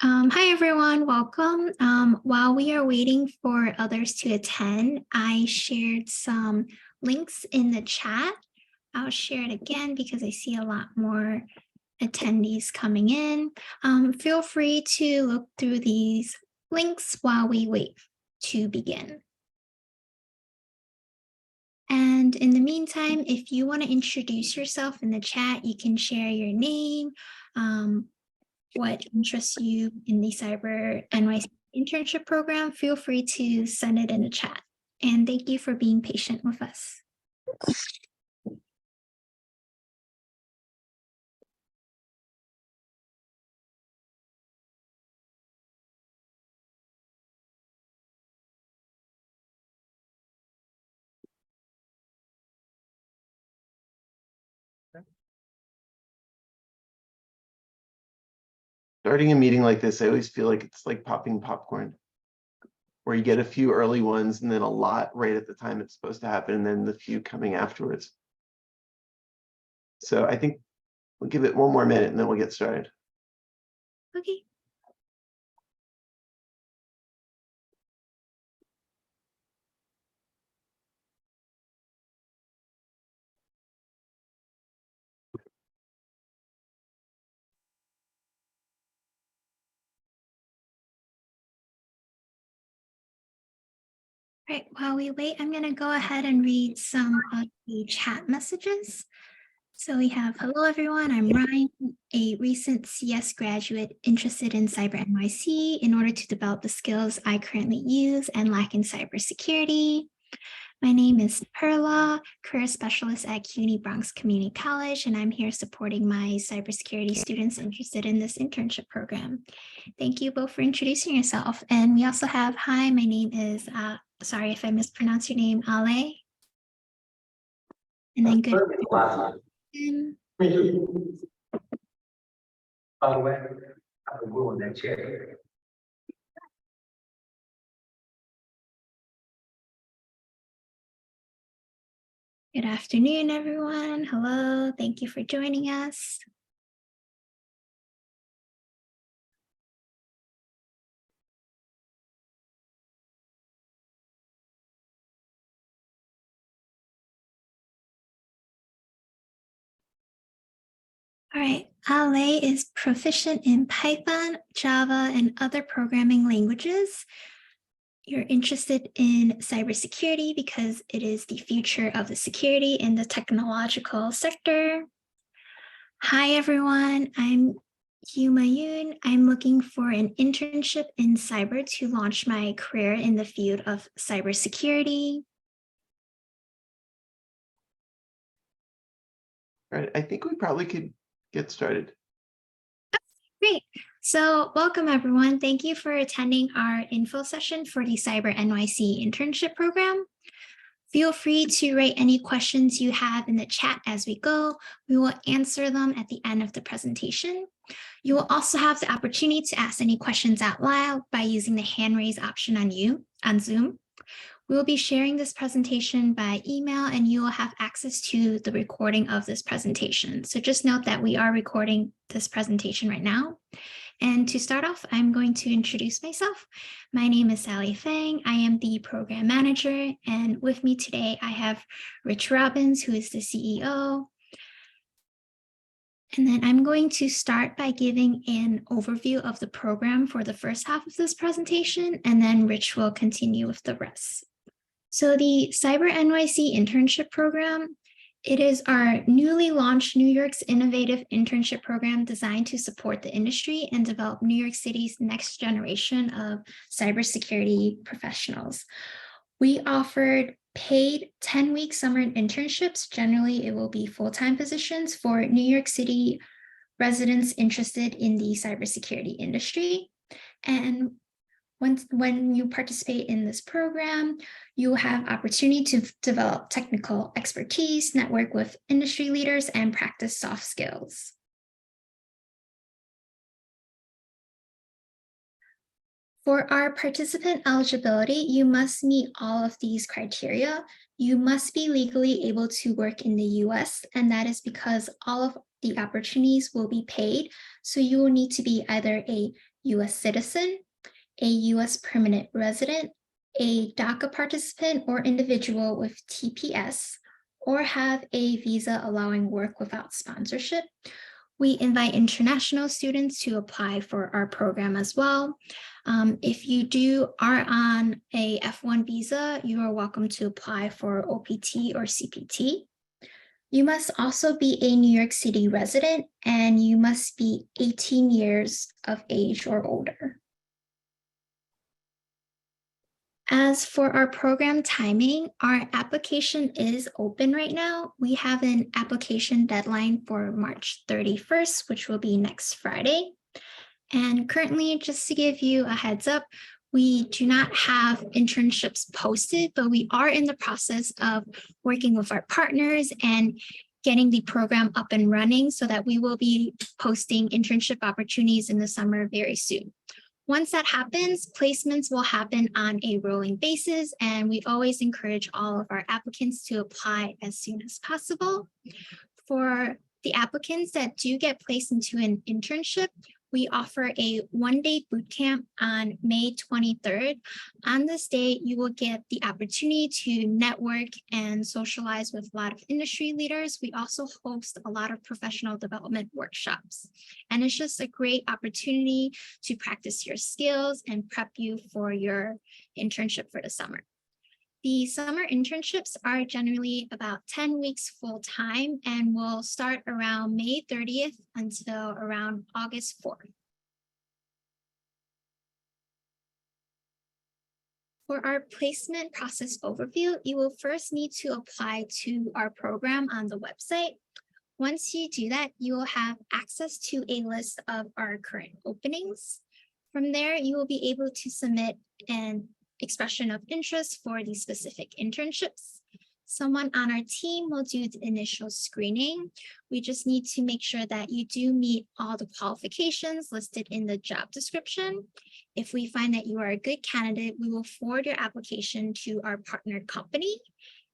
Hi, everyone. Welcome. While we are waiting for others to attend, I shared some links in the chat. I'll share it again because I see a lot more attendees coming in. Feel free to look through these links while we wait to begin. And in the meantime, if you want to introduce yourself in the chat, you can share your name, what interests you in the Cyber NYC Internship Program. Feel free to send it in the chat. And thank you for being patient with us. Starting a meeting like this, I always feel like it's like popping popcorn, where you get a few early ones and then a lot right at the time it's supposed to happen, and then the few coming afterwards. So I think we'll give it one more minute and then we'll get started. Okay. All right, while we wait, I'm going to go ahead and read some of the chat messages. So we have, hello everyone, I'm Ryan, a recent CS graduate interested in Cyber NYC in order to develop the skills I currently use and lack in cybersecurity. My name is Perla, career specialist at CUNY Bronx Community College, and I'm here supporting my cybersecurity students interested in this internship program. Thank you both for introducing yourself. And we also have, hi, my name is, sorry if I mispronounced your name, Ale. And then good. Good afternoon, everyone. Hello, thank you for joining us. All right, Ale is proficient in Python, Java, and other programming languages. You're interested in cybersecurity because it is the future of the security in the technological sector. Hi, everyone. I'm Yuma Yoon. I'm looking for an internship in cyber to launch my career in the field of cybersecurity. All right, I think we probably could get started. Great. So welcome, everyone. Thank you for attending our info session for the Cyber NYC Internship Program. Feel free to write any questions you have in the chat as we go. We will answer them at the end of the presentation. You will also have the opportunity to ask any questions out loud by using the hand raise option on Zoom. We will be sharing this presentation by email, and you will have access to the recording of this presentation. So just note that we are recording this presentation right now. And to start off, I'm going to introduce myself. My name is Sally Fang. I am the program manager. And with me today, I have Rich Robbins, who is the CEO. And then I'm going to start by giving an overview of the program for the first half of this presentation, and then Rich will continue with the rest. So the Cyber NYC Internship Program, it is our newly launched New York's innovative internship program designed to support the industry and develop New York City's next generation of cybersecurity professionals. We offered paid 10-week summer internships. Generally, it will be full-time positions for New York City residents interested in the cybersecurity industry. And when you participate in this program, you have opportunity to develop technical expertise, network with industry leaders, and practice soft skills. For our participant eligibility, you must meet all of these criteria. You must be legally able to work in the US, and that is because all of the opportunities will be paid. So you will need to be either a U.S. citizen, a U.S. permanent resident, a DACA participant or individual with TPS, or have a visa allowing work without sponsorship. We invite international students to apply for our program as well. If you are on a F1 visa, you are welcome to apply for OPT or CPT. You must also be a New York City resident, and you must be 18 years of age or older. As for our program timing, our application is open right now. We have an application deadline for March 31st, which will be next Friday. And currently, just to give you a heads up, we do not have internships posted, but we are in the process of working with our partners and getting the program up and running so that we will be posting internship opportunities in the summer very soon. Once that happens, placements will happen on a rolling basis, and we always encourage all of our applicants to apply as soon as possible. For the applicants that do get placed into an internship, we offer a one-day boot camp on May 23rd. On this day, you will get the opportunity to network and socialize with a lot of industry leaders. We also host a lot of professional development workshops. And it's just a great opportunity to practice your skills and prep you for your internship for the summer. The summer internships are generally about 10 weeks full time and will start around May 30th until around August 4th. For our placement process overview, you will first need to apply to our program on the website. Once you do that, you will have access to a list of our current openings. From there, you will be able to submit an expression of interest for these specific internships. Someone on our team will do the initial screening. We just need to make sure that you do meet all the qualifications listed in the job description. If we find that you are a good candidate, we will forward your application to our partner company.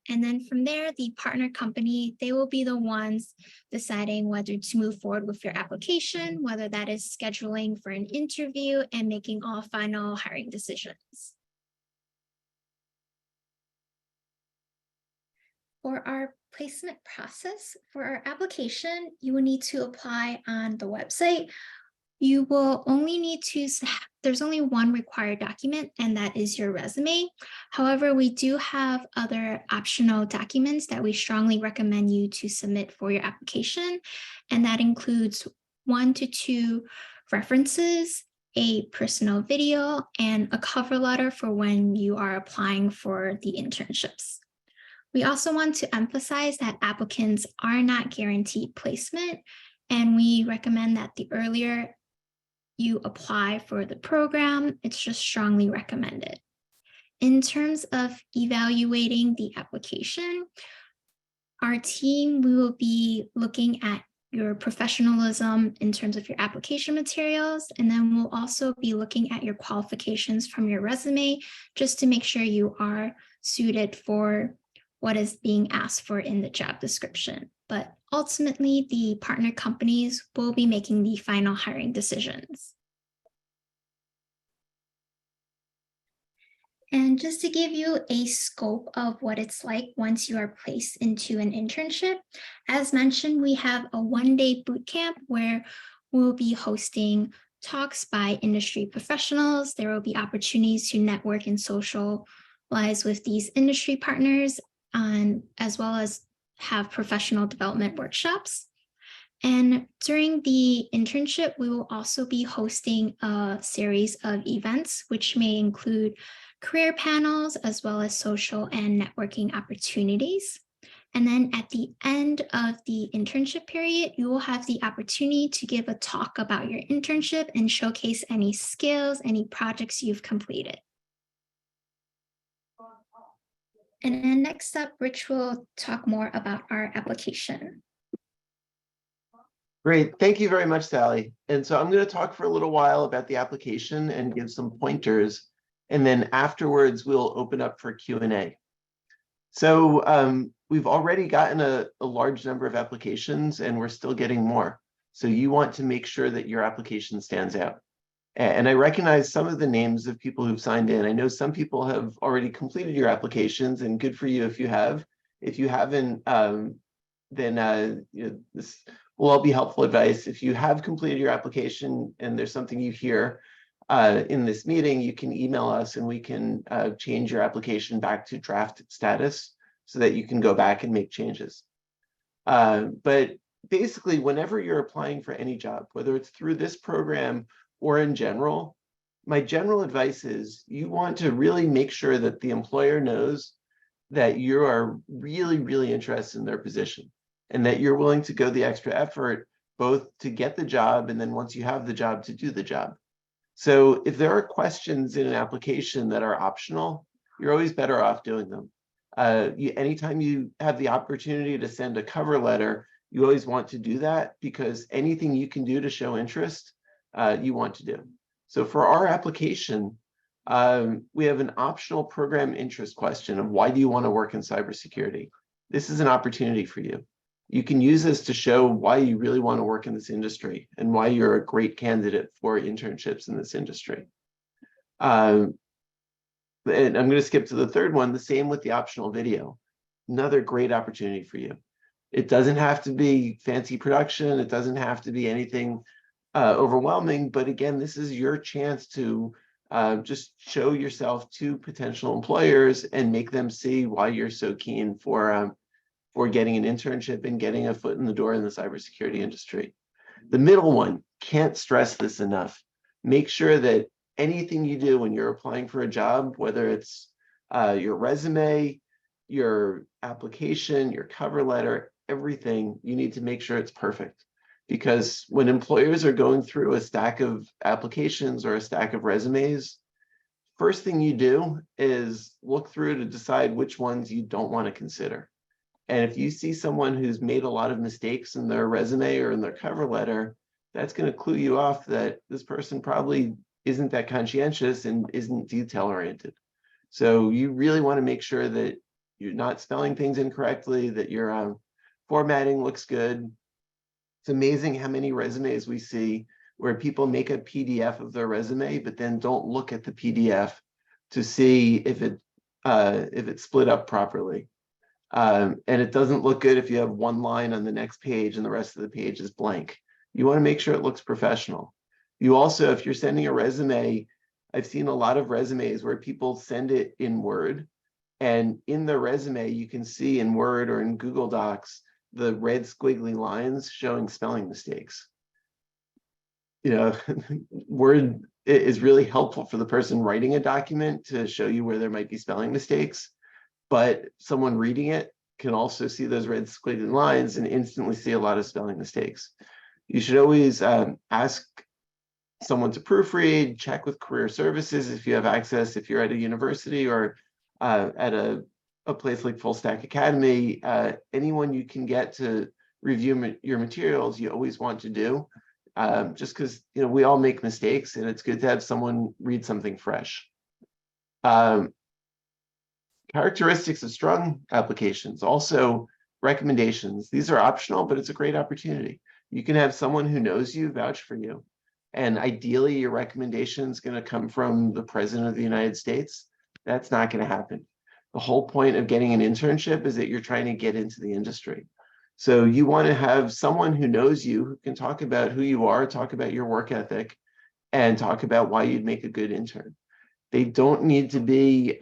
And then from there, the partner company, they will be the ones deciding whether to move forward with your application, whether that is scheduling for an interview and making all final hiring decisions. For our placement process, for our application, you will need to apply on the website. You will only need to, there's only one required document, and that is your resume. However, we do have other optional documents that we strongly recommend you to submit for your application. And that includes 1 to 2 references, a personal video, and a cover letter for when you are applying for the internships. We also want to emphasize that applicants are not guaranteed placement, and we recommend that the earlier you apply for the program, it's just strongly recommended. In terms of evaluating the application, our team, we will be looking at your professionalism in terms of your application materials, and then we'll also be looking at your qualifications from your resume just to make sure you are suited for what is being asked for in the job description. But ultimately, the partner companies will be making the final hiring decisions. And just to give you a scope of what it's like once you are placed into an internship, as mentioned, we have a one-day boot camp where we'll be hosting talks by industry professionals. There will be opportunities to network and socialize with these industry partners, as well as have professional development workshops. And during the internship, we will also be hosting a series of events, which may include career panels, as well as social and networking opportunities. And then at the end of the internship period, you will have the opportunity to give a talk about your internship and showcase any skills, any projects you've completed. And then next up, Rich will talk more about our application. Great, thank you very much, Sally. And so I'm going to talk for a little while about the application and give some pointers. And then afterwards, we'll open up for Q&A. So we've already gotten a large number of applications, and we're still getting more. So you want to make sure that your application stands out. And I recognize some of the names of people who've signed in. I know some people have already completed your applications, and good for you if you have. If you haven't, then this will all be helpful advice. If you have completed your application and there's something you hear in this meeting, you can email us and we can change your application back to draft status so that you can go back and make changes. But basically, whenever you're applying for any job, whether it's through this program or in general, my general advice is you want to really make sure that the employer knows that you are really, really interested in their position and that you're willing to go the extra effort both to get the job and then once you have the job to do the job. So if there are questions in an application that are optional, you're always better off doing them. Anytime you have the opportunity to send a cover letter, you always want to do that because anything you can do to show interest, you want to do. So for our application, we have an optional program interest question of why do you want to work in cybersecurity? This is an opportunity for you. You can use this to show why you really want to work in this industry and why you're a great candidate for internships in this industry. And I'm going to skip to the third one, the same with the optional video. Another great opportunity for you. It doesn't have to be fancy production. It doesn't have to be anything overwhelming. But again, this is your chance to just show yourself to potential employers and make them see why you're so keen for getting an internship and getting a foot in the door in the cybersecurity industry. The middle one, can't stress this enough. Make sure that anything you do when you're applying for a job, whether it's your resume, your application, your cover letter, everything, you need to make sure it's perfect. Because when employers are going through a stack of applications or a stack of resumes, first thing you do is look through to decide which ones you don't want to consider. And if you see someone who's made a lot of mistakes in their resume or in their cover letter, that's going to clue you off that this person probably isn't that conscientious and isn't detail oriented. So you really want to make sure that you're not spelling things incorrectly, that your formatting looks good. It's amazing how many resumes we see where people make a PDF of their resume, but then don't look at the PDF to see if it's split up properly. And it doesn't look good if you have one line on the next page and the rest of the page is blank. You want to make sure it looks professional. You also, if you're sending a resume, I've seen a lot of resumes where people send it in Word, and in the resume, you can see in Word or in Google Docs, the red squiggly lines showing spelling mistakes. Word is really helpful for the person writing a document to show you where there might be spelling mistakes. But someone reading it can also see those red squiggly lines and instantly see a lot of spelling mistakes. You should always ask someone to proofread, check with career services if you have access, if you're at a university or at a place like Full Stack Academy, anyone you can get to review your materials, you always want to do, just because we all make mistakes and it's good to have someone read something fresh. Characteristics of strong applications, also recommendations. These are optional, but it's a great opportunity. You can have someone who knows you vouch for you. And ideally, your recommendation is going to come from the President of the United States. That's not going to happen. The whole point of getting an internship is that you're trying to get into the industry. So you want to have someone who knows you, who can talk about who you are, talk about your work ethic, and talk about why you'd make a good intern. They don't need to be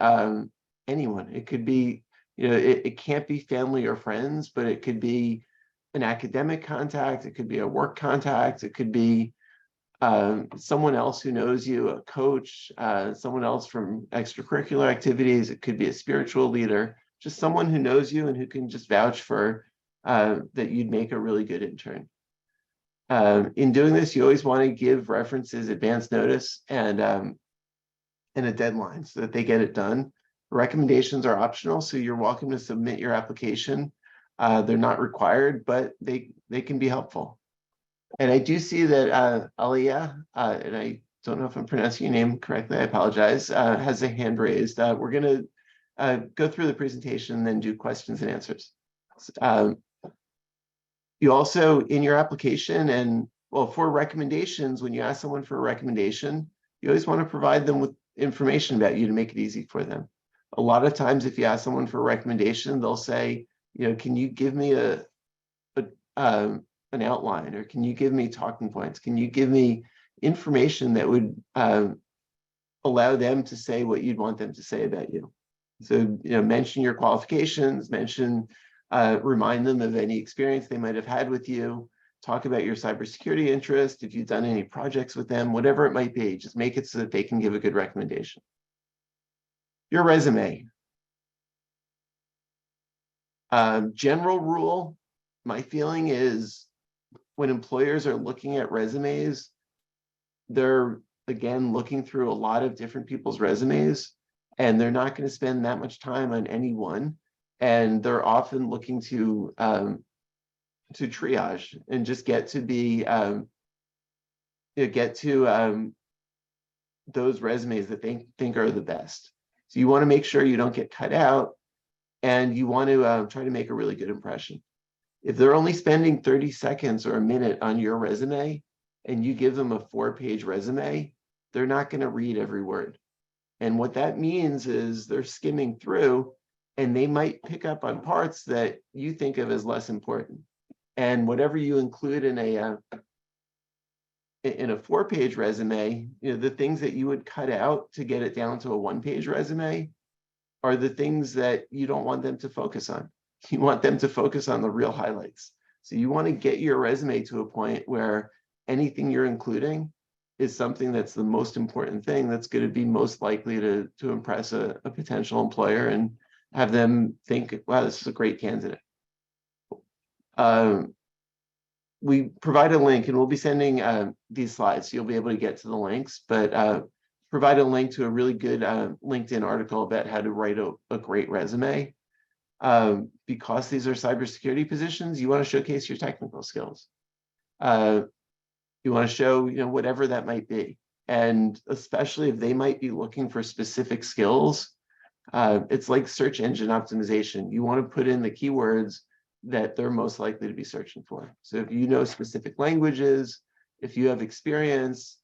anyone. It could be, it can't be family or friends, but it could be an academic contact. It could be a work contact. It could be someone else who knows you, a coach, someone else from extracurricular activities. It could be a spiritual leader, just someone who knows you and who can just vouch for that you'd make a really good intern. In doing this, you always want to give references advance notice and a deadline so that they get it done. Recommendations are optional, so you're welcome to submit your application. They're not required, but they can be helpful. And I do see that Aliyah, and I don't know if I'm pronouncing your name correctly, I apologize, has a hand raised. We're going to go through the presentation and then do questions and answers. You also, in your application and Well, for recommendations, when you ask someone for a recommendation, you always want to provide them with information about you to make it easy for them. A lot of times, if you ask someone for a recommendation, they'll say, can you give me an outline, or can you give me talking points? Can you give me information that would allow them to say what you'd want them to say about you? So, mention your qualifications, remind them of any experience they might have had with you, talk about your cybersecurity interest, if you've done any projects with them, whatever it might be, just make it so that they can give a good recommendation. Your resume. General rule, my feeling is when employers are looking at resumes, they're, again, looking through a lot of different people's resumes, and they're not going to spend that much time on any one. And they're often looking to triage and just get to those resumes that they think are the best. So you want to make sure you don't get cut out, and you want to try to make a really good impression. If they're only spending 30 seconds or a minute on your resume, and you give them a 4-page resume, they're not going to read every word. And what that means is they're skimming through, and they might pick up on parts that you think of as less important. And whatever you include in a 4-page resume, the things that you would cut out to get it down to a 1-page resume are the things that you don't want them to focus on. You want them to focus on the real highlights. So you want to get your resume to a point where anything you're including is something that's the most important thing that's going to be most likely to impress a potential employer and have them think, wow, this is a great candidate. We provide a link, and we'll be sending these slides, so you'll be able to get to the links, but provide a link to a really good LinkedIn article about how to write a great resume. Because these are cybersecurity positions, you want to showcase your technical skills. You want to show, whatever that might be. And especially if they might be looking for specific skills, it's like search engine optimization. You want to put in the keywords that they're most likely to be searching for. So if you know specific languages, if you have experience,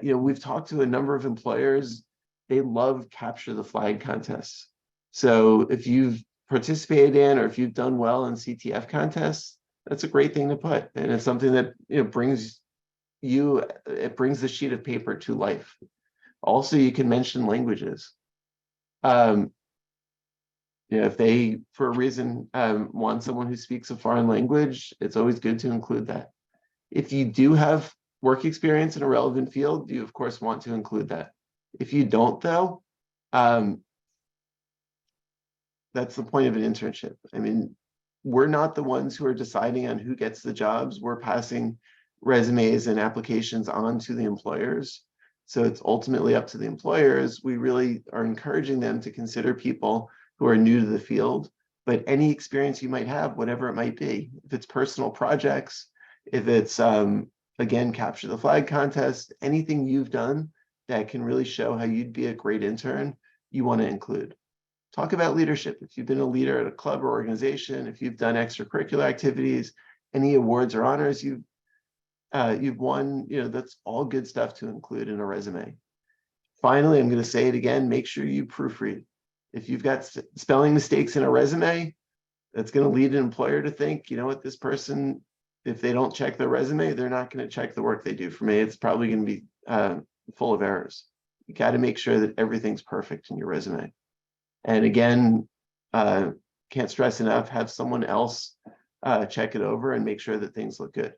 we've talked to a number of employers, they love capture the flag contests. So if you've participated in, or if you've done well in CTF contests, that's a great thing to put. And it's something that brings the sheet of paper to life. Also, you can mention languages. If they, for a reason, want someone who speaks a foreign language, it's always good to include that. If you do have work experience in a relevant field, you of course want to include that. If you don't, though, that's the point of an internship. I mean, we're not the ones who are deciding on who gets the jobs. We're passing resumes and applications on to the employers. So it's ultimately up to the employers. We really are encouraging them to consider people who are new to the field, but any experience you might have, whatever it might be, if it's personal projects, if it's, again, capture the flag contest, anything you've done that can really show how you'd be a great intern, you want to include. Talk about leadership. If you've been a leader at a club or organization, if you've done extracurricular activities, any awards or honors you've won, that's all good stuff to include in a resume. Finally, I'm going to say it again, make sure you proofread. If you've got spelling mistakes in a resume, that's going to lead an employer to think, what, this person, if they don't check their resume, they're not going to check the work they do for me. It's probably going to be full of errors. You got to make sure that everything's perfect in your resume. And again, can't stress enough, have someone else check it over and make sure that things look good.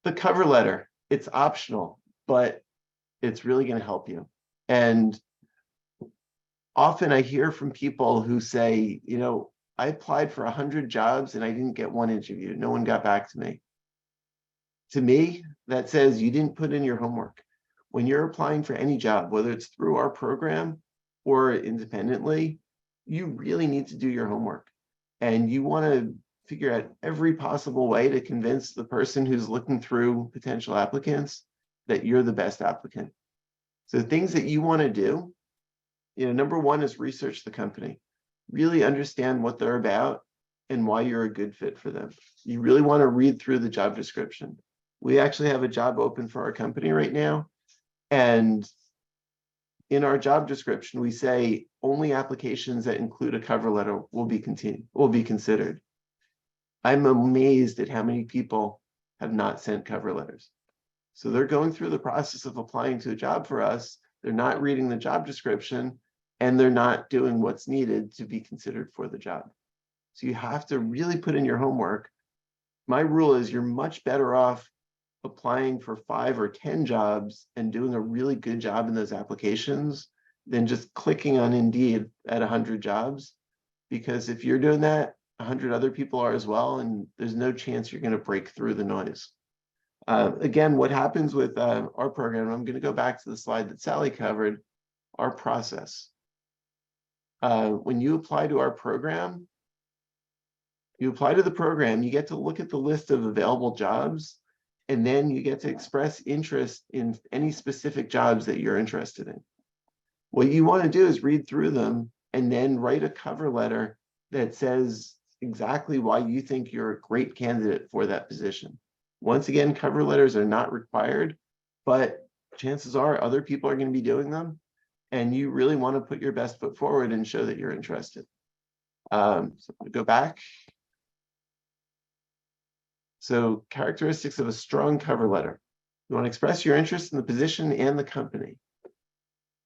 The cover letter, it's optional, but it's really going to help you. And often I hear from people who say, I applied for 100 jobs and I didn't get one interview. No one got back to me. To me, that says you didn't put in your homework. When you're applying for any job, whether it's through our program or independently, you really need to do your homework. And you want to figure out every possible way to convince the person who's looking through potential applicants that you're the best applicant. So things that you want to do, number one is research the company. Really understand what they're about. and why you're a good fit for them. You really want to read through the job description. We actually have a job open for our company right now. And in our job description, we say only applications that include a cover letter will be considered. I'm amazed at how many people have not sent cover letters. So they're going through the process of applying to a job for us. They're not reading the job description, and they're not doing what's needed to be considered for the job. So you have to really put in your homework. My rule is you're much better off applying for 5 or 10 jobs and doing a really good job in those applications than just clicking on Indeed at 100 jobs. Because if you're doing that, 100 other people are as well, and there's no chance you're going to break through the noise. Again, what happens with our program, I'm going to go back to the slide that Sally covered, our process. When you apply to our program, you apply to the program, you get to look at the list of available jobs, and then you get to express interest in any specific jobs that you're interested in. What you want to do is read through them and then write a cover letter that says exactly why you think you're a great candidate for that position. Once again, cover letters are not required, but chances are other people are going to be doing them, and you really want to put your best foot forward and show that you're interested. So I'm going to go back. So characteristics of a strong cover letter. You want to express your interest in the position and the company.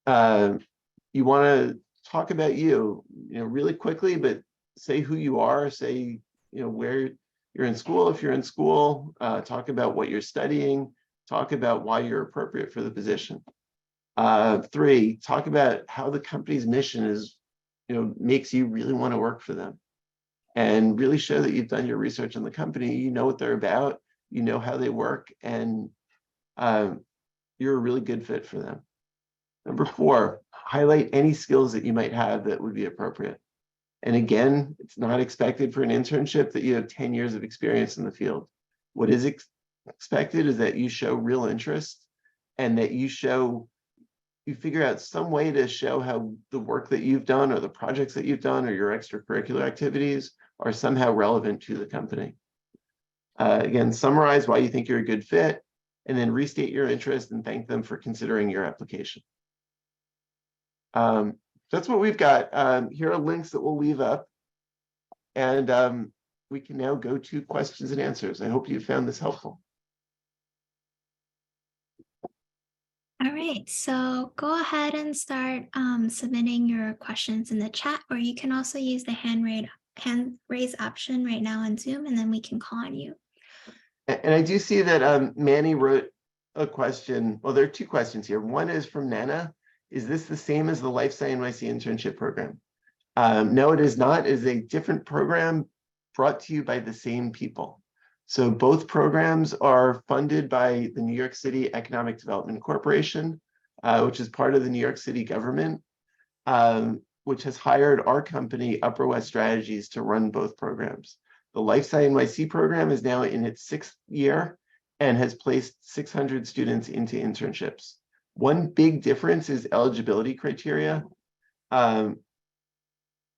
You want to talk about you, really quickly, but say who you are, say, where you're in school, if you're in school, talk about what you're studying, talk about why you're appropriate for the position. 3, talk about how the company's mission is, makes you really want to work for them. And really show that you've done your research on the company, you know what they're about, you know how they work, and you're a really good fit for them. Number 4, highlight any skills that you might have that would be appropriate. And again, it's not expected for an internship that you have 10 years of experience in the field. What is expected is that you show real interest, and that you figure out some way to show how the work that you've done or the projects that you've done or your extracurricular activities are somehow relevant to the company. Again, summarize why you think you're a good fit, and then restate your interest and thank them for considering your application. That's what we've got. Here are links that we'll leave up, and we can now go to questions and answers. I hope you found this helpful. All right, so go ahead and start submitting your questions in the chat, or you can also use the hand raise option right now on Zoom, and then we can call on you. And I do see that Manny wrote a question. Well, there are 2 questions here. One is from Nana. Is this the same as the Cyber NYC Internship Program? No, it is not. It is a different program brought to you by the same people. So both programs are funded by the New York City Economic Development Corporation, which is part of the New York City government, which has hired our company, Upper West Strategies, to run both programs. The Cyber NYC program is now in its 6th year and has placed 600 students into internships. One big difference is eligibility criteria.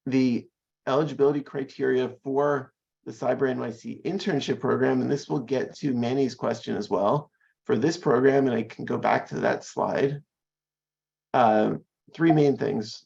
The eligibility criteria for the Cyber NYC Internship Program, and this will get to Manny's question as well, for this program, and I can go back to that slide. 3 main things.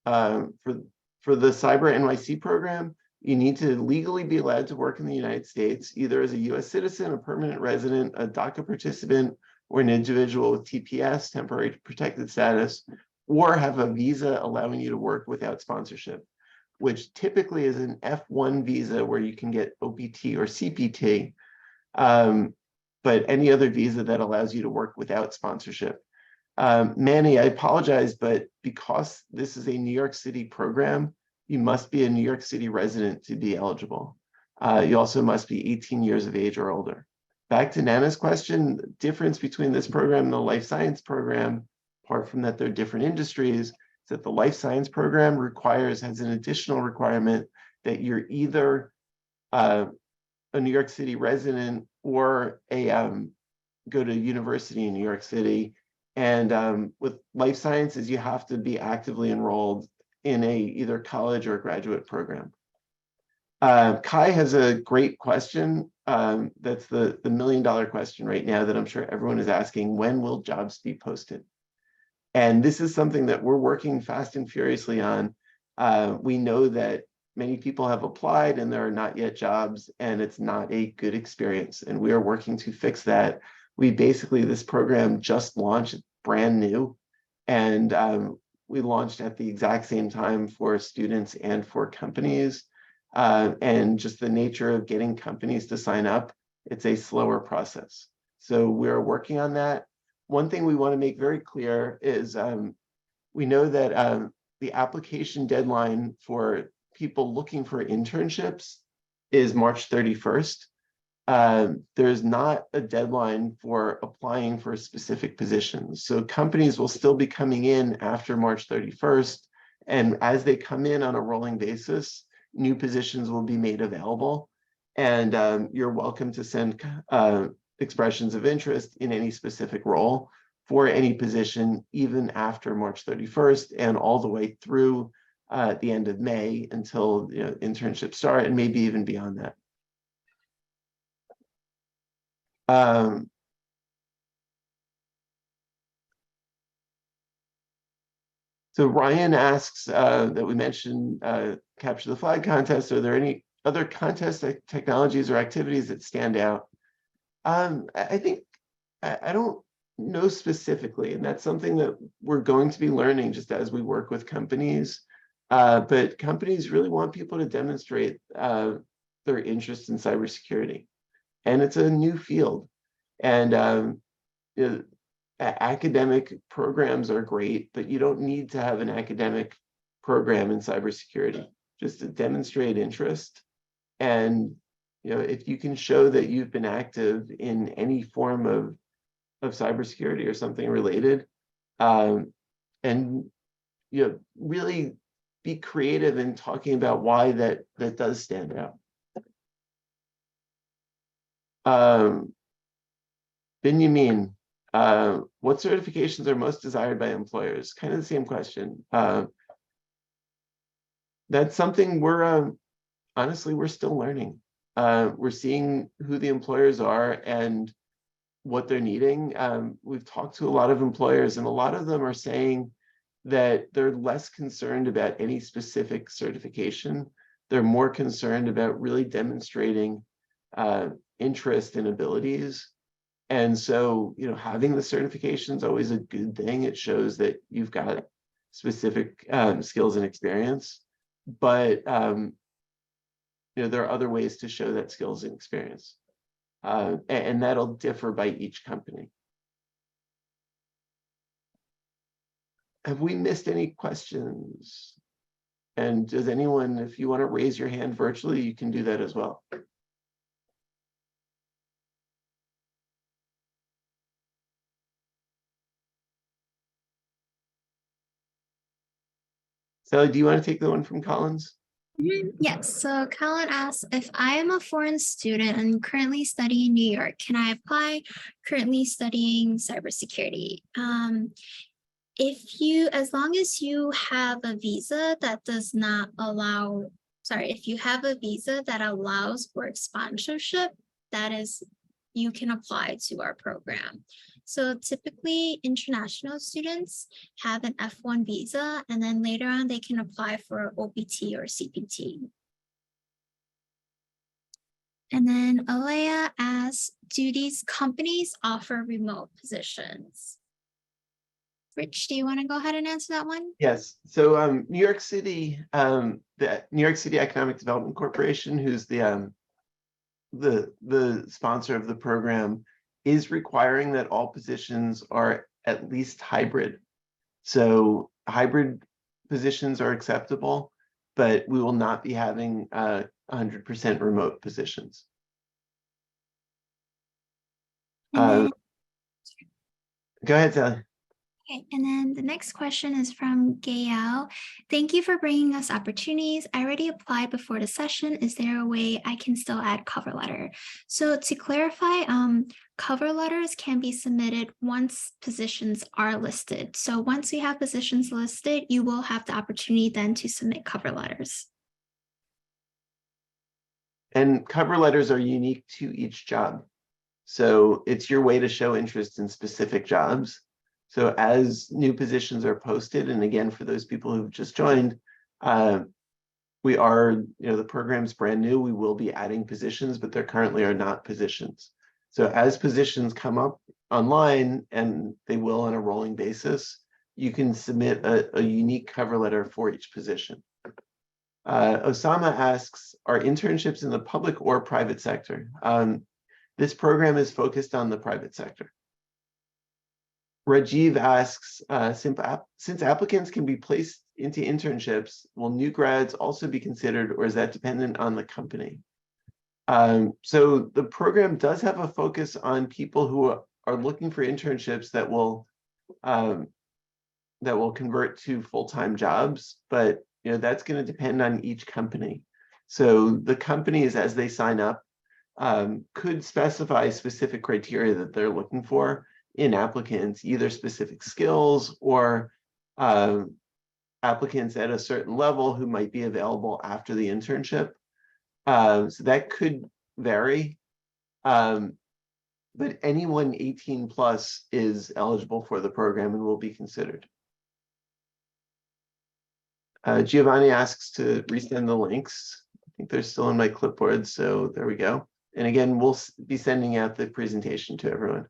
For the Cyber NYC program, you need to legally be allowed to work in the United States, either as a US citizen, a permanent resident, a DACA participant, or an individual with TPS, temporary protected status, or have a visa allowing you to work without sponsorship, which typically is an F1 visa where you can get OPT or CPT, but any other visa that allows you to work without sponsorship. Manny, I apologize, but because this is a New York City program, you must be a New York City resident to be eligible. You also must be 18 years of age or older. Back to Nana's question, the difference between this program and the life science program, apart from that they're different industries, is that the life science program has an additional requirement that you're either a New York City resident or go to university in New York City. And with life sciences, you have to be actively enrolled in a either college or graduate program. Kai has a great question. That's the million-dollar question right now that I'm sure everyone is asking: when will jobs be posted? And this is something that we're working fast and furiously on. We know that many people have applied and there are not yet jobs, and it's not a good experience. And we are working to fix that. This program just launched, brand new, and we launched at the exact same time for students and for companies. And just the nature of getting companies to sign up, it's a slower process. So we're working on that. One thing we want to make very clear is we know that the application deadline for people looking for internships is March 31st. There's not a deadline for applying for specific positions. So companies will still be coming in after March 31st. And as they come in on a rolling basis, new positions will be made available. And you're welcome to send expressions of interest in any specific role for any position, even after March 31st and all the way through the end of May until internships start, and maybe even beyond that. So Ryan asks that we mention Capture the Flag contest. Are there any other contest technologies or activities that stand out? I think I don't know specifically, and that's something that we're going to be learning just as we work with companies. But companies really want people to demonstrate their interest in cybersecurity, and it's a new field. And academic programs are great, but you don't need to have an academic program in cybersecurity just to demonstrate interest. And if you can show that you've been active in any form of cybersecurity or something related, and really be creative in talking about why that does stand out. Benjamin, what certifications are most desired by employers? Kind of the same question. That's something we're honestly, we're still learning. We're seeing who the employers are and what they're needing. We've talked to a lot of employers, and a lot of them are saying that they're less concerned about any specific certification. They're more concerned about really demonstrating interest and abilities. And so, having the certification is always a good thing. It shows that you've got specific skills and experience. But there are other ways to show that skills and experience. And that'll differ by each company. Have we missed any questions? And does anyone, if you want to raise your hand virtually, you can do that as well. Sally, do you want to take the one from Collins? Yes, so Colin asks, if I am a foreign student and currently studying in New York, can I apply? Currently studying cybersecurity. As long as you have a visa that does not allow, if you have a visa that allows work sponsorship, you can apply to our program. So typically international students have an F1 visa, and then later on they can apply for OPT or CPT. And then Alea asks, do these companies offer remote positions? Rich, do you want to go ahead and answer that one? Yes. So New York City, the New York City Economic Development Corporation, who's the sponsor of the program, is requiring that all positions are at least hybrid. So hybrid positions are acceptable, but we will not be having 100% remote positions. Go ahead, Sally. Okay, and then the next question is from Gael. Thank you for bringing us opportunities. I already applied before the session. Is there a way I can still add cover letter? So to clarify, cover letters can be submitted once positions are listed. So once we have positions listed, you will have the opportunity then to submit cover letters. And cover letters are unique to each job. So it's your way to show interest in specific jobs. So as new positions are posted, and again, for those people who've just joined, we are, the program's brand new. We will be adding positions, but there currently are not positions. So as positions come up online, and they will on a rolling basis, you can submit a unique cover letter for each position. Osama asks, are internships in the public or private sector? This program is focused on the private sector. Rajiv asks, since applicants can be placed into internships, will new grads also be considered, or is that dependent on the company? So the program does have a focus on people who are looking for internships that will convert to full-time jobs, but that's going to depend on each company. So the companies, as they sign up, could specify specific criteria that they're looking for in applicants, either specific skills or applicants at a certain level who might be available after the internship. So that could vary, but anyone 18 plus is eligible for the program and will be considered. Giovanni asks to resend the links. I think they're still in my clipboard, so there we go. And again, we'll be sending out the presentation to everyone.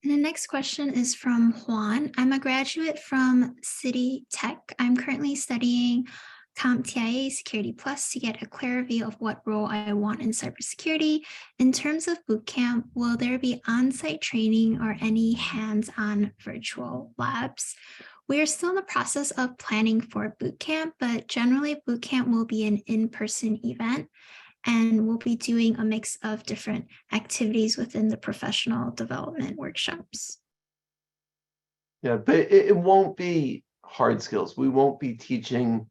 And the next question is from Juan. I'm a graduate from City Tech. I'm currently studying CompTIA Security Plus to get a clearer view of what role I want in cybersecurity. In terms of bootcamp, will there be on-site training or any hands-on virtual labs? We are still in the process of planning for bootcamp, but generally bootcamp will be an in-person event, and we'll be doing a mix of different activities within the professional development workshops. Yeah, but it won't be hard skills. We won't be teaching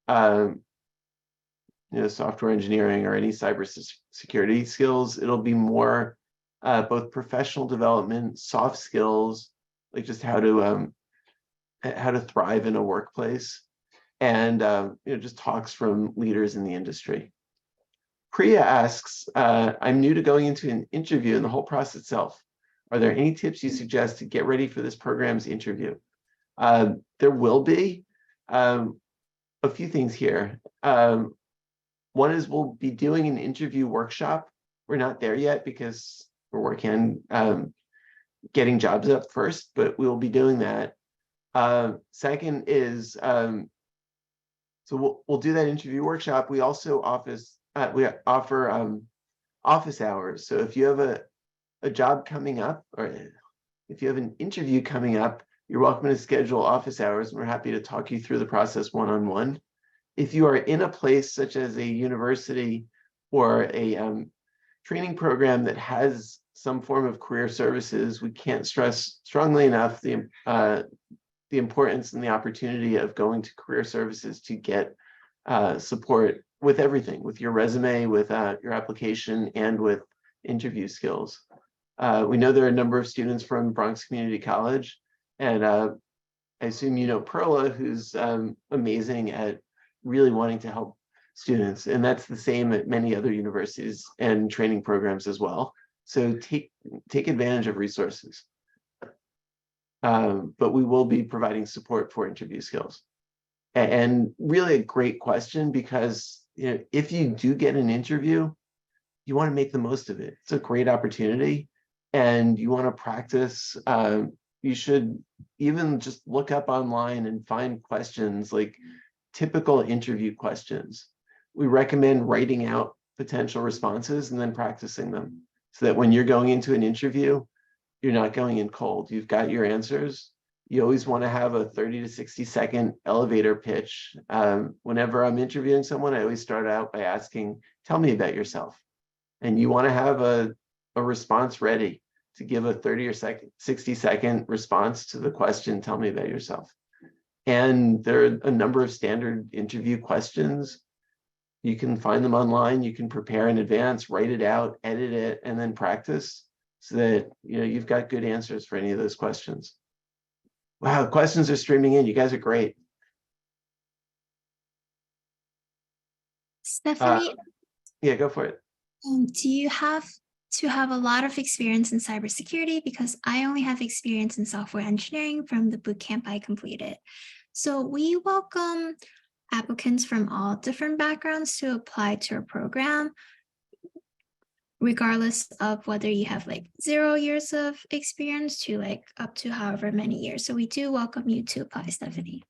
software engineering or any cybersecurity skills. It'll be more both professional development, soft skills, like just how to thrive in a workplace, and just talks from leaders in the industry. Priya asks, I'm new to going into an interview and the whole process itself. Are there any tips you suggest to get ready for this program's interview? There will be a few things here. One is we'll be doing an interview workshop. We're not there yet because we're working on getting jobs up first, but we'll be doing that. Second is, so we'll do that interview workshop. We also offer office hours. So if you have a job coming up, or if you have an interview coming up, you're welcome to schedule office hours, and we're happy to talk you through the process one-on-one. If you are in a place such as a university or a training program that has some form of career services, we can't stress strongly enough the importance and the opportunity of going to career services to get support with everything, with your resume, with your application, and with interview skills. We know there are a number of students from Bronx Community College, and I assume you know Perla, who's amazing at really wanting to help students, and that's the same at many other universities and training programs as well. So take advantage of resources. But we will be providing support for interview skills. And really a great question, because if you do get an interview, you want to make the most of it. It's a great opportunity, and you want to practice. You should even just look up online and find questions, like typical interview questions. We recommend writing out potential responses and then practicing them, so that when you're going into an interview, you're not going in cold. You've got your answers, You always want to have a 30 to 60-second elevator pitch. Whenever I'm interviewing someone, I always start out by asking, tell me about yourself. And you want to have a response ready to give a 30 or 60-second response to the question, tell me about yourself. And there are a number of standard interview questions. You can find them online. You can prepare in advance, write it out, edit it, and then practice so that you've got good answers for any of those questions. Wow, questions are streaming in. You guys are great. Stephanie, Yeah, go for it. do you have to have a lot of experience in cybersecurity? Because I only have experience in software engineering from the bootcamp I completed. So we welcome applicants from all different backgrounds to apply to our program, regardless of whether you have like 0 years of experience to like up to however many years. So we do welcome you to apply, Stephanie.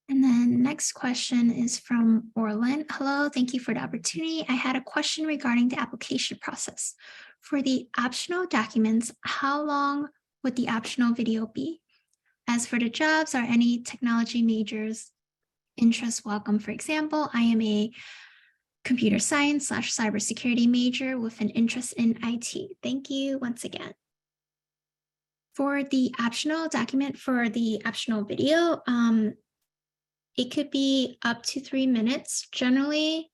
And then next question is from Orlin. Hello, thank you for the opportunity. I had a question regarding the application process. For the optional documents, how long would the optional video be? As for the jobs, are any technology majors interests welcome? For example, I am a computer science / cybersecurity major with an interest in IT. Thank you once again. For the optional document, for the optional video, it could be up to 3 minutes. Generally,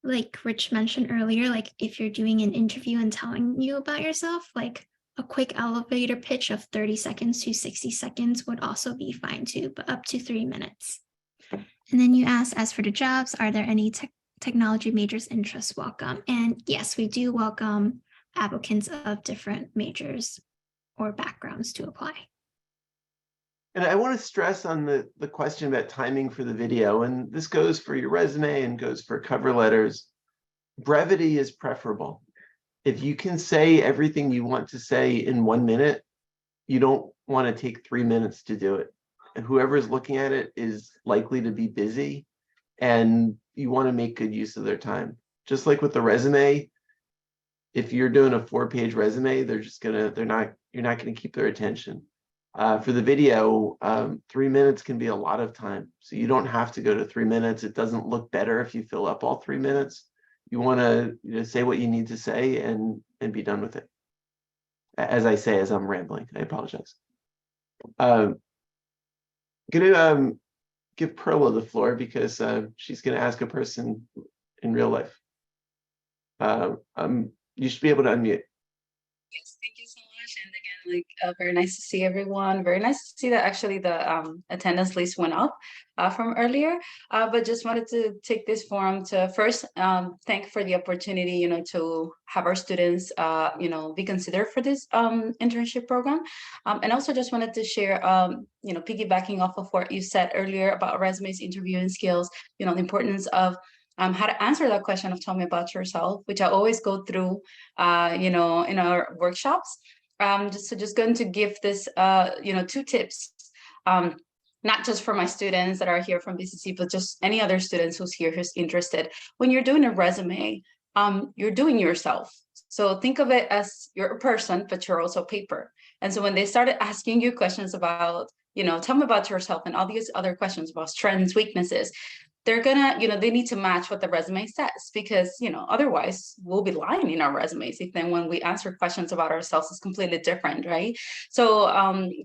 like Rich mentioned earlier, like if you're doing an interview and telling you about yourself, like a quick elevator pitch of 30 seconds to 60 seconds would also be fine too, but up to 3 minutes. And then you ask, as for the jobs, are there any technology majors interests welcome? And yes, we do welcome applicants of different majors or backgrounds to apply. And I want to stress on the question about timing for the video, and this goes for your resume and goes for cover letters. Brevity is preferable. If you can say everything you want to say in 1 minute, you don't want to take 3 minutes to do it. And whoever's looking at it is likely to be busy, and you want to make good use of their time. Just like with the resume, if you're doing a 4-page resume, you're not gonna keep their attention. For the video, 3 minutes can be a lot of time. So you don't have to go to 3 minutes. It doesn't look better if you fill up all 3 minutes. You want to say what you need to say and be done with it. As I say, as I'm rambling, I apologize. I'm gonna give Perla the floor because she's gonna ask a person in real life. You should be able to unmute. Yes, thank you so much. And again, like very nice to see everyone. Very nice to see that actually the attendance list went up from earlier. But just wanted to take this forum to first thank for the opportunity, to have our students, be considered for this internship program. And also just wanted to share, piggybacking off of what you said earlier about resumes, interviewing skills, the importance of how to answer that question of tell me about yourself, which I always go through, in our workshops. Just going to give this, 2 tips, not just for my students that are here from BCC, but just any other students who's interested. When you're doing a resume, you're doing yourself. So think of it as you're a person, but you're also paper. And so when they started asking you questions about, tell me about yourself and all these other questions about strengths, weaknesses, they're gonna, they need to match what the resume says, because, otherwise we'll be lying in our resumes if then when we answer questions about ourselves is completely different, right? So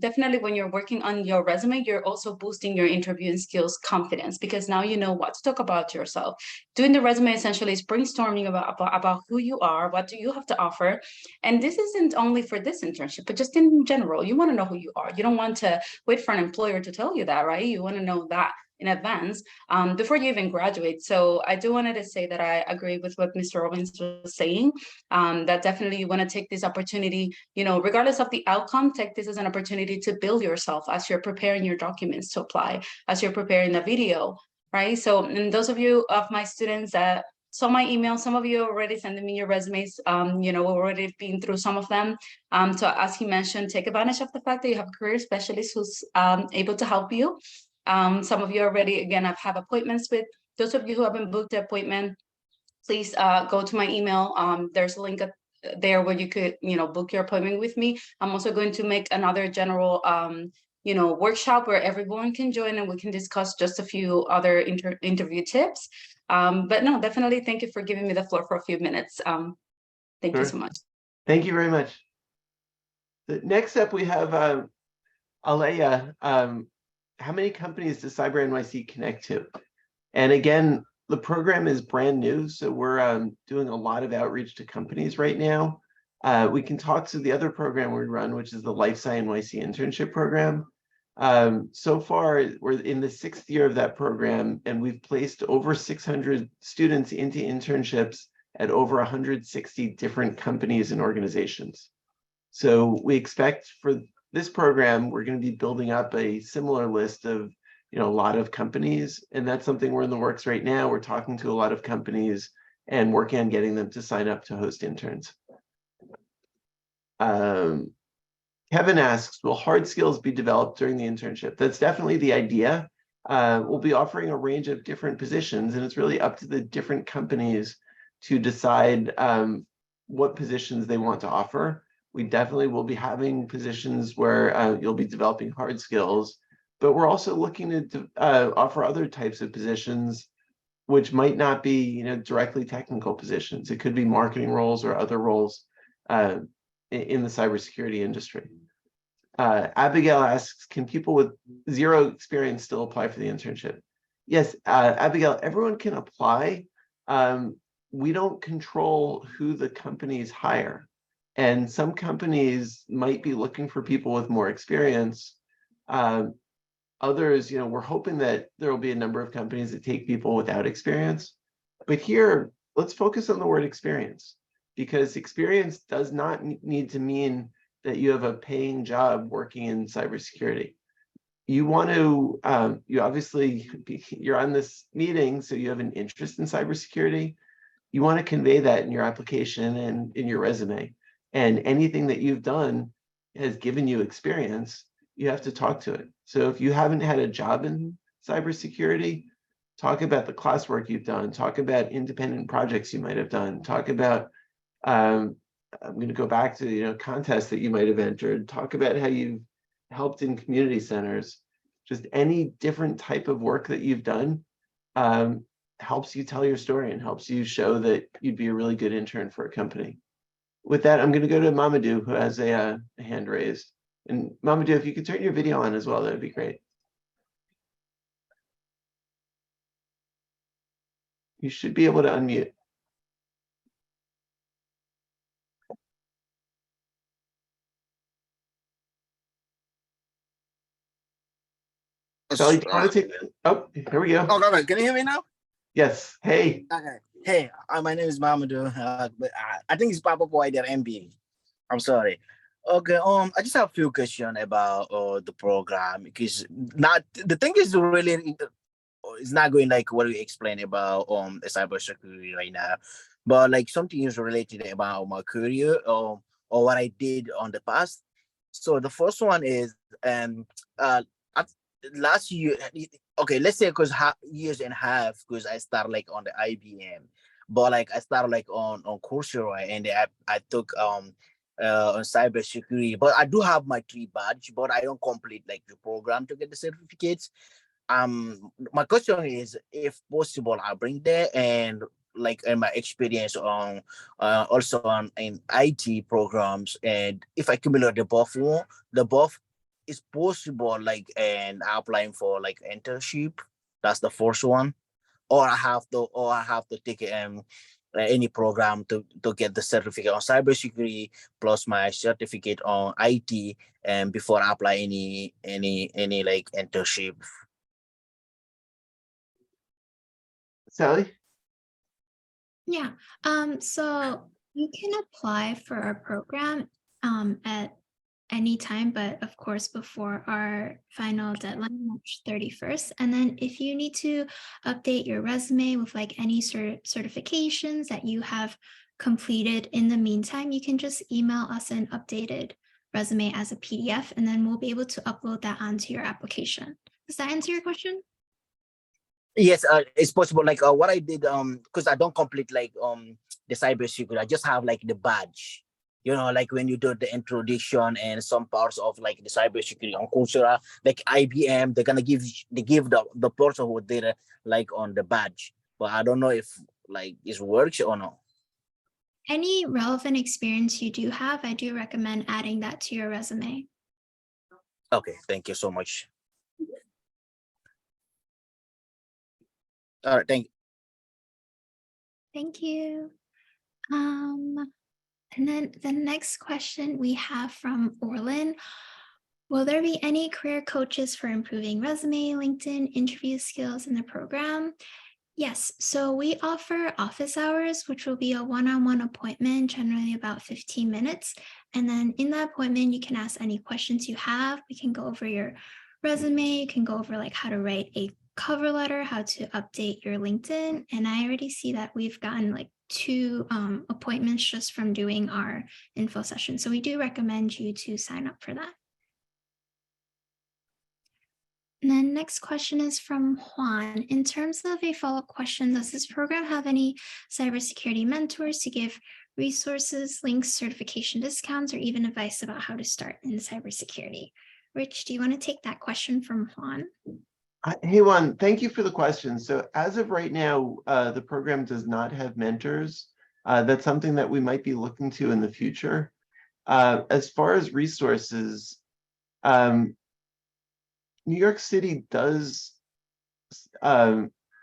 definitely when you're working on your resume, you're also boosting your interviewing skills confidence, because now you know what to talk about yourself. Doing the resume essentially is brainstorming about who you are, what do you have to offer. And this isn't only for this internship, but just in general, you want to know who you are. You don't want to wait for an employer to tell you that, right? You want to know that in advance before you even graduate. So I do wanted to say that I agree with what Mr. Robbins was saying, that definitely you want to take this opportunity, regardless of the outcome, take this as an opportunity to build yourself as you're preparing your documents to apply, as you're preparing the video, right? So, and those of you of my students that saw my email, some of you already sending me your resumes, we've already been through some of them. So as he mentioned, take advantage of the fact that you have a career specialist who's able to help you. Some of you already, again, have appointments with. Those of you who haven't booked the appointment, please go to my email. There's a link there where you could, book your appointment with me. I'm also going to make another general, workshop where everyone can join and we can discuss just a few other interview tips. But no, definitely thank you for giving me the floor for a few minutes. Thank you Sure. so much. Thank you very much. Next up, we have Alea. How many companies does Cyber NYC connect to? And again, the program is brand new, so we're doing a lot of outreach to companies right now. We can talk to the other program we run, which is the Cyber NYC Internship Program. So far, we're in the 6th year of that program, and we've placed over 600 students into internships at over 160 different companies and organizations. So we expect for this program, we're going to be building up a similar list of a lot of companies, and that's something we're in the works right now. We're talking to a lot of companies and working on getting them to sign up to host interns. Kevin asks, will hard skills be developed during the internship? That's definitely the idea. We'll be offering a range of different positions, and it's really up to the different companies to decide what positions they want to offer. We definitely will be having positions where you'll be developing hard skills, but we're also looking to offer other types of positions which might not be directly technical positions. It could be marketing roles or other roles in the cybersecurity industry. Abigail asks, can people with 0 experience still apply for the internship? Yes, Abigail, everyone can apply. We don't control who the companies hire. And some companies might be looking for people with more experience. Others, we're hoping that there will be a number of companies that take people without experience. But here, let's focus on the word experience, because experience does not need to mean that you have a paying job working in cybersecurity. You want to, you're on this meeting, so you have an interest in cybersecurity. You want to convey that in your application and in your resume. And anything that you've done has given you experience, you have to talk to it. So if you haven't had a job in cybersecurity, talk about the classwork you've done, talk about independent projects you might have done, talk about, I'm going to go back to, contests that you might have entered, talk about how you've helped in community centers. Just any different type of work that you've done helps you tell your story and helps you show that you'd be a really good intern for a company. With that, I'm going to go to Mamadou, who has a hand raised. And Mamadou, if you could turn your video on as well, that would be great. You should be able to unmute. Sally, do you want to take that? Oh, here we go. Oh, okay. Can you hear me now? Yes. Hey. Okay. Hey, my name is Mamadou. But I think it's Papa Boy that MBA. I'm sorry. Okay. I just have a few questions about the program, because not the thing is really it's not going like what we explained about the cybersecurity right now, but like something is related about my career or what I did on the past. So the first one is uh last year, okay, let's say because years and a half, because I started like on the IBM, but like I started like on Coursera, and I took on cybersecurity, but I do have my 3 badge, but I don't complete like the program to get the certificates. My question is, if possible, I bring that, and like in my experience on also on in IT programs, and if I accumulate the both is possible, like, and applying for like internship. That's the first one, or I have to take any program to get the certificate on cybersecurity plus my certificate on IT, and before I apply any like internship. Sally? Yeah, so you can apply for our program at any time, but of course before our final deadline, March 31st. And then if you need to update your resume with like any certifications that you have completed in the meantime, you can just email us an updated resume as a PDF, and then we'll be able to upload that onto your application. Does that answer your question? Yes, it's possible. Like what I did, because I don't complete like the cybersecurity. I just have like the badge. You know, like when you do the introduction and some parts of like the cybersecurity on Coursera, like IBM, they're gonna give the person who did it like on the badge. But I don't know if like it works or no. Any relevant experience you do have, I do recommend adding that to your resume. Okay, thank you so much. All right, thank you. Thank you. And then the next question we have from Orlin. Will there be any career coaches for improving resume, LinkedIn, interview skills in the program? Yes, so we offer office hours, which will be a one-on-one appointment, generally about 15 minutes. And then in that appointment, you can ask any questions you have. We can go over your resume, you can go over like how to write a cover letter, how to update your LinkedIn. And I already see that we've gotten like 2 appointments just from doing our info session. So we do recommend you to sign up for that. And then next question is from Juan. In terms of a follow-up question, does this program have any cybersecurity mentors to give resources, links, certification discounts, or even advice about how to start in cybersecurity? Rich, do you want to take that question from Juan? Hey, Juan, thank you for the question. So as of right now, the program does not have mentors. That's something that we might be looking to in the future. As far as resources, New York City does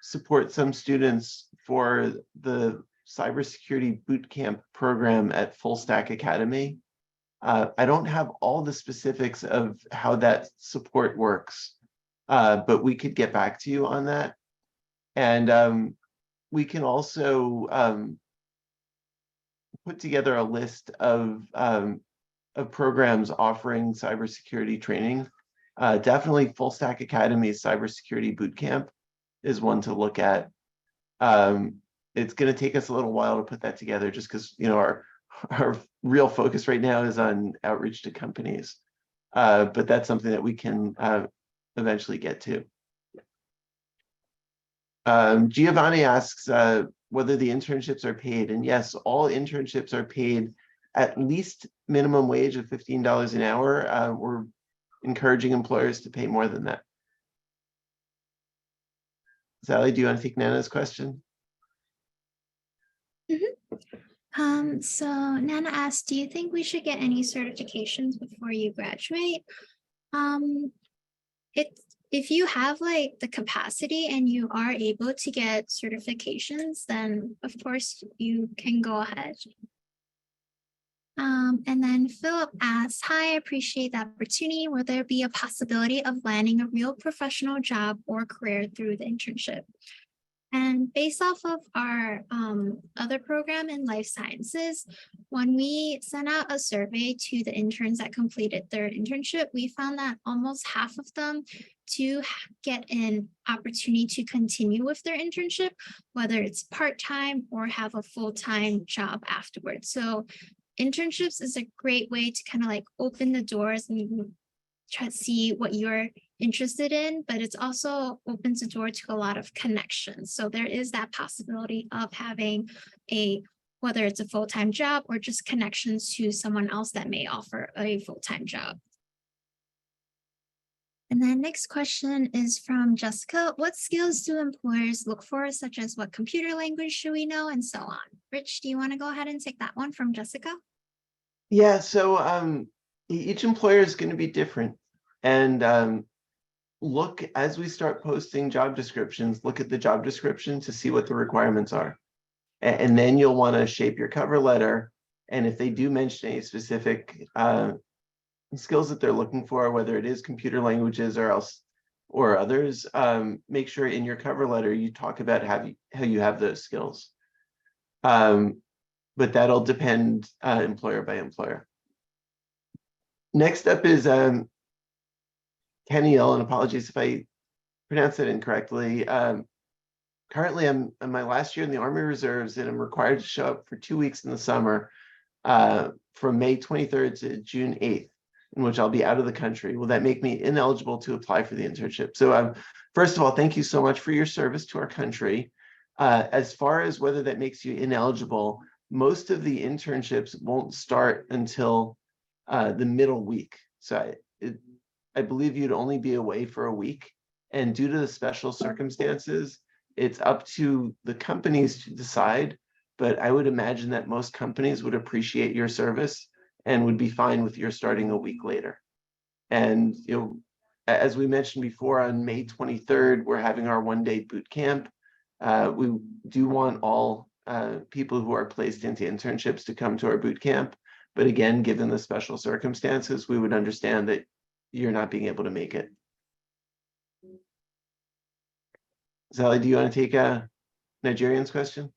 support some students for the cybersecurity bootcamp program at Full Stack Academy. I don't have all the specifics of how that support works, but we could get back to you on that. And we can also put together a list of programs offering cybersecurity training. Definitely Full Stack Academy's Cybersecurity Bootcamp is one to look at. It's going to take us a little while to put that together just because, you know, our real focus right now is on outreach to companies. But that's something that we can eventually get to. Giovanni asks whether the internships are paid. And yes, all internships are paid at least minimum wage of $15 an hour. We're encouraging employers to pay more than that. Sally, do you want to take Nana's question? So Nana asked, do you think we should get any certifications before you graduate? If you have like the capacity and you are able to get certifications, then of course you can go ahead. And then Philip asks, hi, I appreciate the opportunity. Will there be a possibility of landing a real professional job or career through the internship? And based off of our other program in life sciences, when we sent out a survey to the interns that completed their internship, we found that almost half of them do get an opportunity to continue with their internship, whether it's part-time or have a full-time job afterwards. So internships is a great way to kind of like open the doors and try to see what you're interested in, but it's also opens the door to a lot of connections. So there is that possibility of having whether it's a full-time job or just connections to someone else that may offer a full-time job. And then next question is from Jessica. What skills do employers look for, such as what computer language should we know, and so on? Rich, do you want to go ahead and take that one from Jessica? Yeah, so each employer is going to be different. And look, as we start posting job descriptions, look at the job description to see what the requirements are. And then you'll want to shape your cover letter. And if they do mention any specific skills that they're looking for, whether it is computer languages or others, make sure in your cover letter you talk about how you have those skills. But that'll depend employer by employer. Next up is Kenny L, and apologies if I pronounce it incorrectly. Currently, I'm in my last year in the Army Reserves, and I'm required to show up for 2 weeks in the summer from May 23rd to June 8th. in which I'll be out of the country, will that make me ineligible to apply for the internship? So first of all, thank you so much for your service to our country. As far as whether that makes you ineligible, most of the internships won't start until the middle week. So I believe you'd only be away for a week. And due to the special circumstances, it's up to the companies to decide. But I would imagine that most companies would appreciate your service and would be fine with your starting a week later. And as we mentioned before, on May 23rd, we're having our one-day boot camp. We do want all people who are placed into internships to come to our boot camp. But again, given the special circumstances, we would understand that you're not being able to make it. Sally, do you want to take Nigerian's question?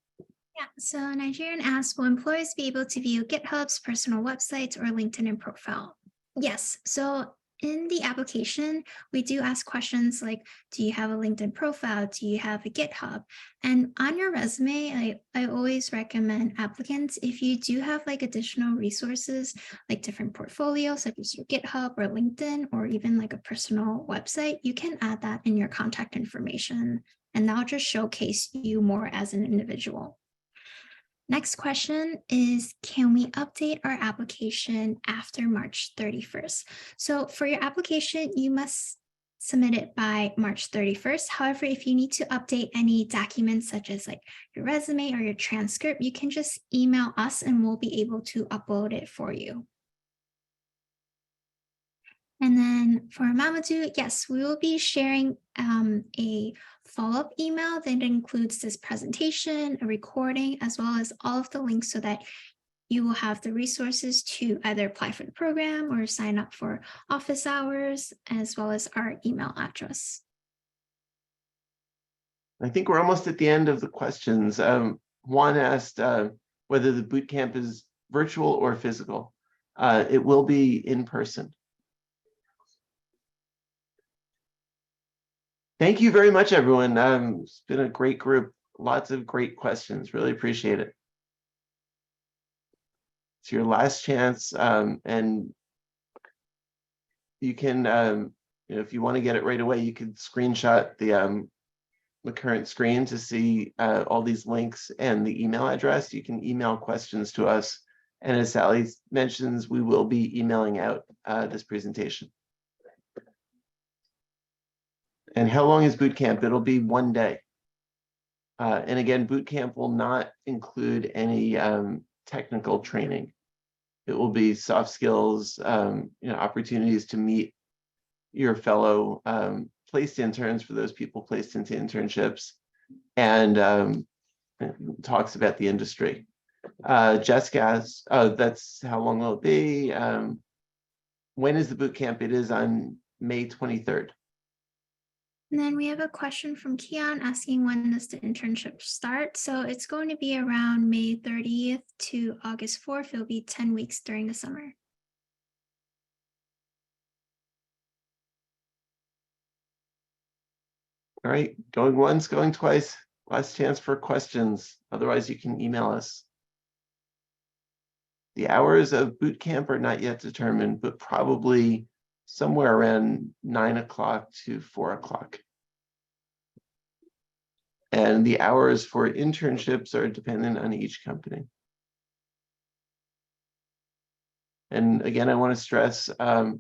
Yeah, so Nigerian asks, will employers be able to view GitHub's personal websites or LinkedIn profile? Yes, so in the application, we do ask questions like, do you have a LinkedIn profile? Do you have a GitHub? And on your resume, I always recommend applicants, if you do have like additional resources, like different portfolios, such as your GitHub or LinkedIn, or even like a personal website, you can add that in your contact information, and that'll just showcase you more as an individual. Next question is, can we update our application after March 31st? So for your application, you must submit it by March 31st. However, if you need to update any documents such as like your resume or your transcript, you can just email us and we'll be able to upload it for you. And then for Mamadou, yes, we will be sharing a follow-up email that includes this presentation, a recording, as well as all of the links so that you will have the resources to either apply for the program or sign up for office hours, as well as our email address. I think we're almost at the end of the questions. Juan asked whether the boot camp is virtual or physical. It will be in person. Thank you very much, everyone. It's been a great group. Lots of great questions. Really appreciate it. It's your last chance, and you can, if you want to get it right away, you can screenshot the current screen to see all these links and the email address. You can email questions to us, and as Sally mentions, we will be emailing out this presentation. And how long is boot camp? It'll be 1 day. And again, boot camp will not include any technical training. It will be soft skills, opportunities to meet your fellow placed interns, for those people placed into internships, and talks about the industry. Jessica asks, that's how long will it be? When is the boot camp? It is on May 23rd. And then we have a question from Keon asking, when does the internship start? So it's going to be around May 30th to August 4th. It'll be 10 weeks during the summer. All right, going once, going twice. Last chance for questions. Otherwise, you can email us. The hours of boot camp are not yet determined, but probably somewhere around 9 o'clock to 4 o'clock. And the hours for internships are dependent on each company. And again, I want to stress, a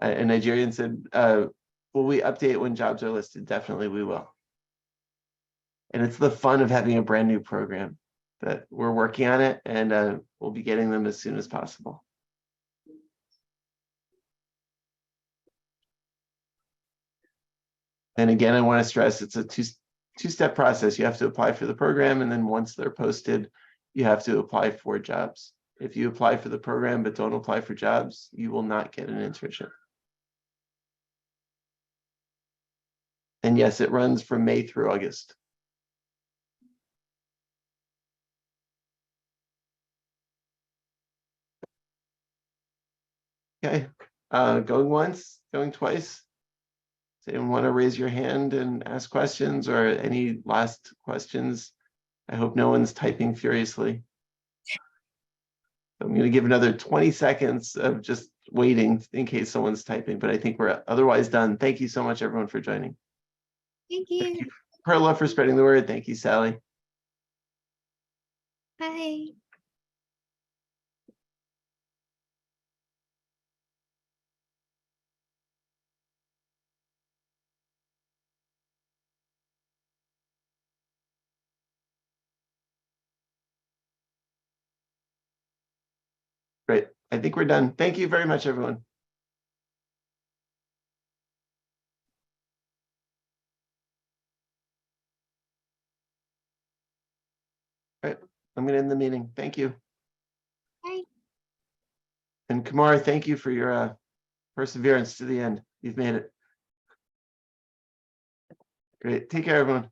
Nigerian said, will we update when jobs are listed? Definitely we will. And it's the fun of having a brand new program that we're working on it, and we'll be getting them as soon as possible. And again, I want to stress it's a two-step process. You have to apply for the program, and then once they're posted, you have to apply for jobs. If you apply for the program but don't apply for jobs, you will not get an internship. And yes, it runs from May through August. Okay, going once, going twice. Does anyone want to raise your hand and ask questions, or any last questions? I hope no one's typing furiously. I'm going to give another 20 seconds of just waiting in case someone's typing, but I think we're otherwise done. Thank you so much, everyone, for joining. Thank Thank you. you, Perla, for spreading the word. Thank you, Sally. Bye. Great. I think we're done. Thank you very much, everyone. All right. I'm going to end the meeting. Thank you. Bye. And Kumar, thank you for your perseverance to the end. You've made it. Great. Take care, everyone.